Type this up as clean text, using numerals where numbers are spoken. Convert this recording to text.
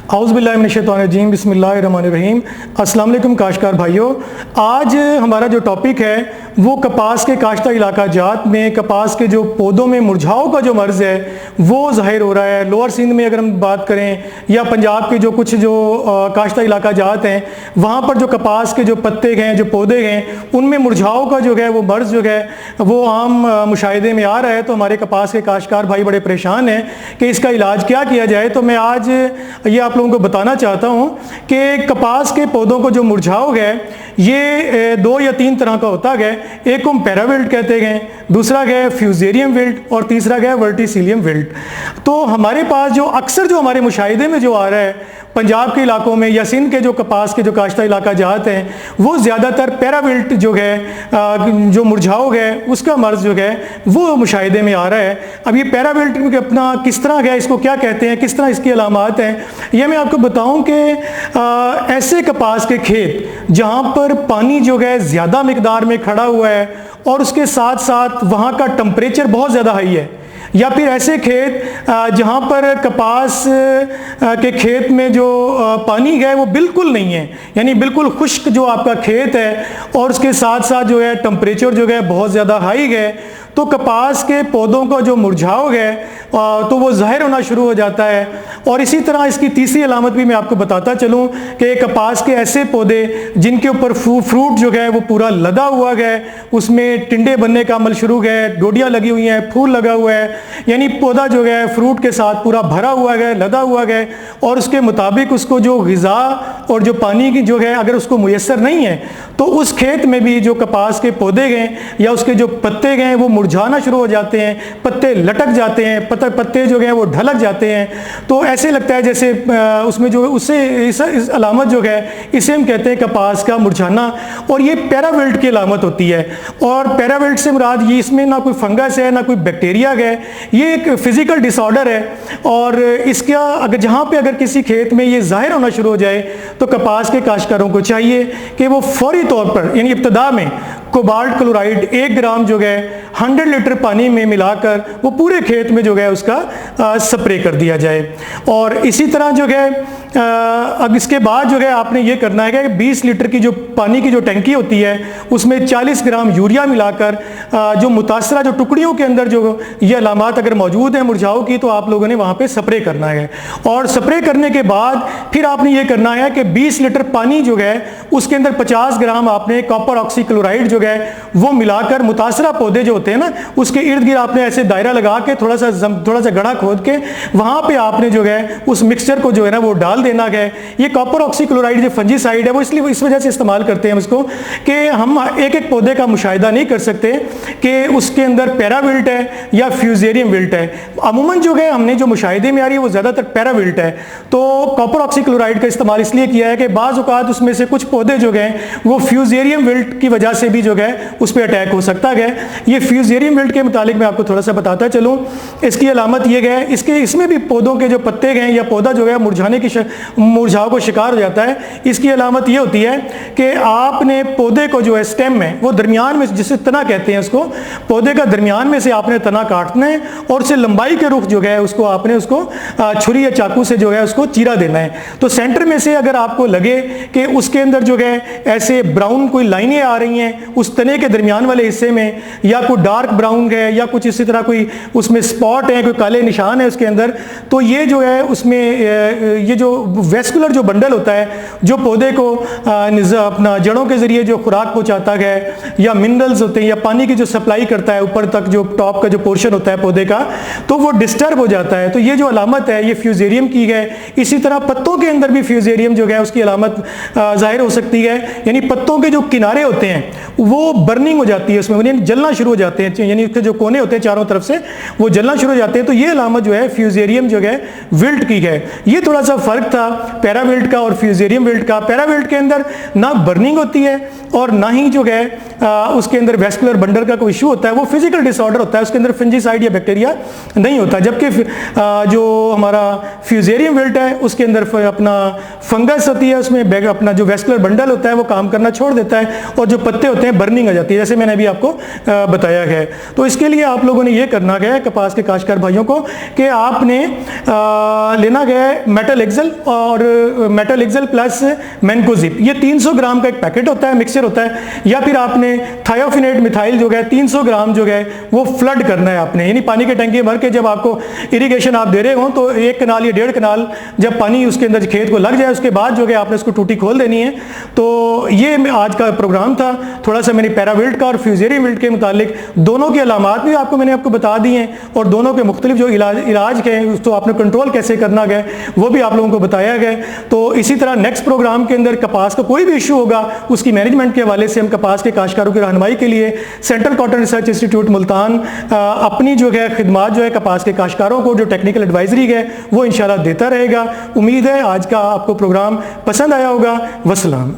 औज़ुबिल्लाहिमिनश्शैतानिर्रजीम बिस्मिल्लाहिर्रहमानिर्रहीम। अस्सलाम वालेकुम काश्तकार भाइयों, आज हमारा जो टॉपिक है वो कपास के काश्ता इलाका जात में कपास के जो पौधों में मुरझाओं का जो मर्ज़ है वो ज़ाहिर हो रहा है। लोअर सिंध में अगर हम बात करें या पंजाब के जो कुछ जो काश्ता इलाका जात हैं वहाँ पर जो कपास के जो पत्ते हैं, जो पौधे हैं, उनमें मुरझाओं का जो है वो मर्ज़ जो है वो आम मुशाहिदे में आ रहा है। तो हमारे कपास के काश्तकार भाई बड़े परेशान हैं कि इसका इलाज क्या किया जाए। तो मैं आज ये आप लोगों को बताना चाहता हूँ कि कपास के पौधों को जो मुरझाओ है ये 2 या 3 तरह का होता है। एक को हम पैराविल्ट कहते हैं, दूसरा है फ्यूजेरियम विल्ट और तीसरा है वर्टिसिलियम विल्ट। तो हमारे पास जो अक्सर जो हमारे मुशाहिदे में जो आ रहा है पंजाब के इलाकों में या सिंध के जो कपास के जो काश्ता इलाका जात हैं वो ज़्यादातर पैराविल्ट जो है जो मुरझाओ है उसका मर्ज़ जो है वो मुशाहिदे में आ रहा है। अब ये पैराविल्ट अपना किस तरह है, इसको क्या कहते हैं, किस तरह इसकी अलामात हैं, ये मैं आपको बताऊं कि ऐसे कपास के खेत जहाँ पर पानी जो है ज़्यादा मिकदार में खड़ा हुआ है और उसके साथ साथ वहाँ का टेम्परेचर बहुत ज़्यादा हाई है, या फिर ऐसे खेत जहाँ पर कपास के खेत में जो पानी है वो बिल्कुल नहीं है, यानी बिल्कुल खुश्क जो आपका खेत है और उसके साथ साथ जो है टेम्परेचर जो है बहुत ज़्यादा हाई है, तो कपास के पौधों का जो मुरझाव है तो वो ज़ाहिर होना शुरू हो जाता है। और इसी तरह इसकी तीसरी अलामत भी मैं आपको बताता चलूँ कि कपास के ऐसे पौधे जिनके ऊपर फ्रूट जो है वो पूरा लदा हुआ है, उसमें टिंडे बनने का अमल शुरू है, डोडियाँ लगी हुई हैं, फूल लगा हुआ है, यानी पौधा जो है फ्रूट के साथ पूरा भरा हुआ है, लदा हुआ है और उसके मुताबिक उसको जो ग़िज़ा और जो पानी की जो है अगर उसको मुयस्सर नहीं है तो उस खेत में भी जो कपास के पौधे हैं या उसके जो पत्ते हैं वो मुरझाना शुरू हो जाते हैं, पत्ते लटक जाते हैं, पत्ते जो हैं वो ढलक जाते हैं। तो ऐसे लगता है जैसे उसमें जो उससे इस अलामत जो है इसे हम कहते हैं कपास का मुरझाना, और ये पैराविल्ट की अलामत होती है। और पैराविल्ट से मुराद ये इसमें ना कोई फंगस है ना कोई बैक्टीरिया है, ये एक फिजिकल डिसऑर्डर है। और इसका अगर जहाँ पे अगर किसी खेत में ये जाहिर होना शुरू हो जाए तो कपास के काश्तकारों को चाहिए कि वो फौरी तौर पर यानी इब्तदा में कोबाल्ट क्लोराइड 1 ग्राम जो है 100 लीटर पानी में मिलाकर वो पूरे खेत में जो है उसका स्प्रे कर दिया जाए। और इसी तरह जो है अब इसके बाद जो है आपने ये करना है कि 20 लीटर की जो पानी की जो टंकी होती है उसमें 40 ग्राम यूरिया मिलाकर जो मुतासरा जो टुकड़ियों के अंदर जो ये अलामात अगर मौजूद हैं मुरझाओं की तो आप लोगों ने वहाँ पे स्प्रे करना है। और स्प्रे करने के बाद फिर आपने ये करना है कि 20 लीटर पानी जो है उसके अंदर 50 ग्राम आपने कॉपर ऑक्सी क्लोराइड जो है वो मिलाकर मुतासरा पौधे जो होते हैं ना उसके इर्द गिर्द आपने ऐसे दायरा लगा के थोड़ा सा गड्ढा खोद के वहाँ पे आपने जो है उस मिक्सचर को जो है ना वो डाल देना है। ये कॉपर ऑक्सी क्लोराइड जो फंजीसाइड है वो इसलिए इस वजह से इस्तेमाल करते हैं उसको कि हम एक एक पौधे का मुशाहिदा नहीं कर सकते कि उसके अंदर पैराविल्ट है या फ्यूजेरियम विल्ट है। अमूमन जो है हमने जो मुशाहिदे में आ रही है वो ज़्यादातर पैराविल्ट है। तो कॉपर ऑक्सी क्लोराइड का इस्तेमाल इसलिए किया है कि बाज़ औक़ात उसमें से कुछ पौधे जो हैं वो फ्यूजेरियम विल्ट की वजह से भी जो है उस पर अटैक हो सकता है। ये फ्यूजेरियम विल्ट के मुतालिक मैं आपको थोड़ा सा बताता चलूँ। इसकी अलामत ये है इसमें भी पौधों के जो पत्ते हैं या पौधा जो है मुरझाओं को शिकार हो जाता है। इसकी अलामत ये होती है कि आपने पौधे को जो है स्टेम में वो दरमियान में जिसे तना कहते हैं उसको पौधे का दरमियान में से आपने तना काटना है और उससे लंबाई के रुख जो है उसको आपने उसको छुरी या चाकू से जो है उसको चीरा देना है। तो सेंटर में से अगर आपको लगे कि उसके अंदर जो है ऐसे ब्राउन कोई लाइनें आ रही हैं उस तने के दरमियान वाले हिस्से में, या कोई डार्क ब्राउन है या कुछ इसी तरह कोई उसमें स्पॉट है, कोई काले निशान है उसके अंदर, तो ये जो है उसमें ये जो वेस्कुलर जो बंडल होता है जो पौधे को अपना जड़ों के जरिए जो खुराक पहुंचाता है या मिनरल्स होते हैं या पानी की जो सप्लाई करता है ऊपर तक जो टॉप का जो पोर्शन होता है पौधे का, तो वो डिस्टर्ब हो जाता है। तो ये जो अलामत है ये फ्यूजेरियम की है। इसी तरह पत्तों के अंदर भी फ्यूजेरियम जो है उसकी अलामत जाहिर हो सकती है, यानी पत्तों के जो किनारे होते हैं वो बर्निंग हो जाती है, उसमें यानी जलना शुरू हो जाते हैं, यानी उसके जो कोने होते हैं चारों तरफ से वो जलना शुरू हो जाते हैं। तो ये अलामत जो है फ्यूजेरियम जो है विल्ट की है। ये थोड़ा सा फर्क था पैराविल्ट का और फ्यूजेरियम विल्ट का। पैराविल्ट के अंदर ना बर्निंग होती है और ना ही जो है उसके अंदर वेस्कुलर बंडल का कोई इशू होता है, वो फिजिकल डिसऑर्डर होता है, उसके अंदर फंजीसाइड या बैक्टीरिया नहीं होता। जबकि जो हमारा फ्यूजेरियम विल्ट है उसके अंदर अपना फंगस होती है, उसमें अपना जो वेस्कुलर बंडल होता है वो काम करना छोड़ देता है और जो पत्ते होते हैं बर्निंग आ जाती है, जैसे मैंने अभी आपको बताया है। तो इसके लिए आप लोगों ने ये करना है कपास के काश्तकार भाइयों को कि आपने लेना है मेटल एक्सल और मेटालिक्सल प्लस मैनकोजिप, ये 300 ग्राम का एक पैकेट होता है, मिक्सचर होता है। या फिर आपने थायोफिनेट मिथाइल जो है 300 ग्राम जो है वो फ्लड करना है आपने, यानी पानी के टंकी भर के जब आपको इरिगेशन आप दे रहे हो तो 1 कनाल या 1.5 कनाल जब पानी उसके अंदर खेत को लग जाए उसके बाद जो है आपने उसको टूटी खोल देनी है। तो ये आज का प्रोग्राम था, थोड़ा सा मैंने पैराविल्ट का और फ्यूजेरियम विल्ट के मुतालिक दोनों की अलामात भी मैंने आपको बता दी हैं और दोनों के मुख्तलिफ जो इलाज के हैं उसको आपने कंट्रोल कैसे करना गया वो भी आप लोगों को बताया गया। तो इसी तरह नेक्स्ट प्रोग्राम के अंदर कपास का कोई भी इशू होगा उसकी मैनेजमेंट के हवाले से हम कपास के काश्तकारों की रहनुमाई के लिए central cotton research institute Multan अपनी जो है खिदमात जो है कपास के काश्तकारों को जो टेक्निकल एडवाइजरी है वो इंशाल्लाह देता रहेगा। उम्मीद है आज का आपको प्रोग्राम पसंद आया होगा। वस्सलाम।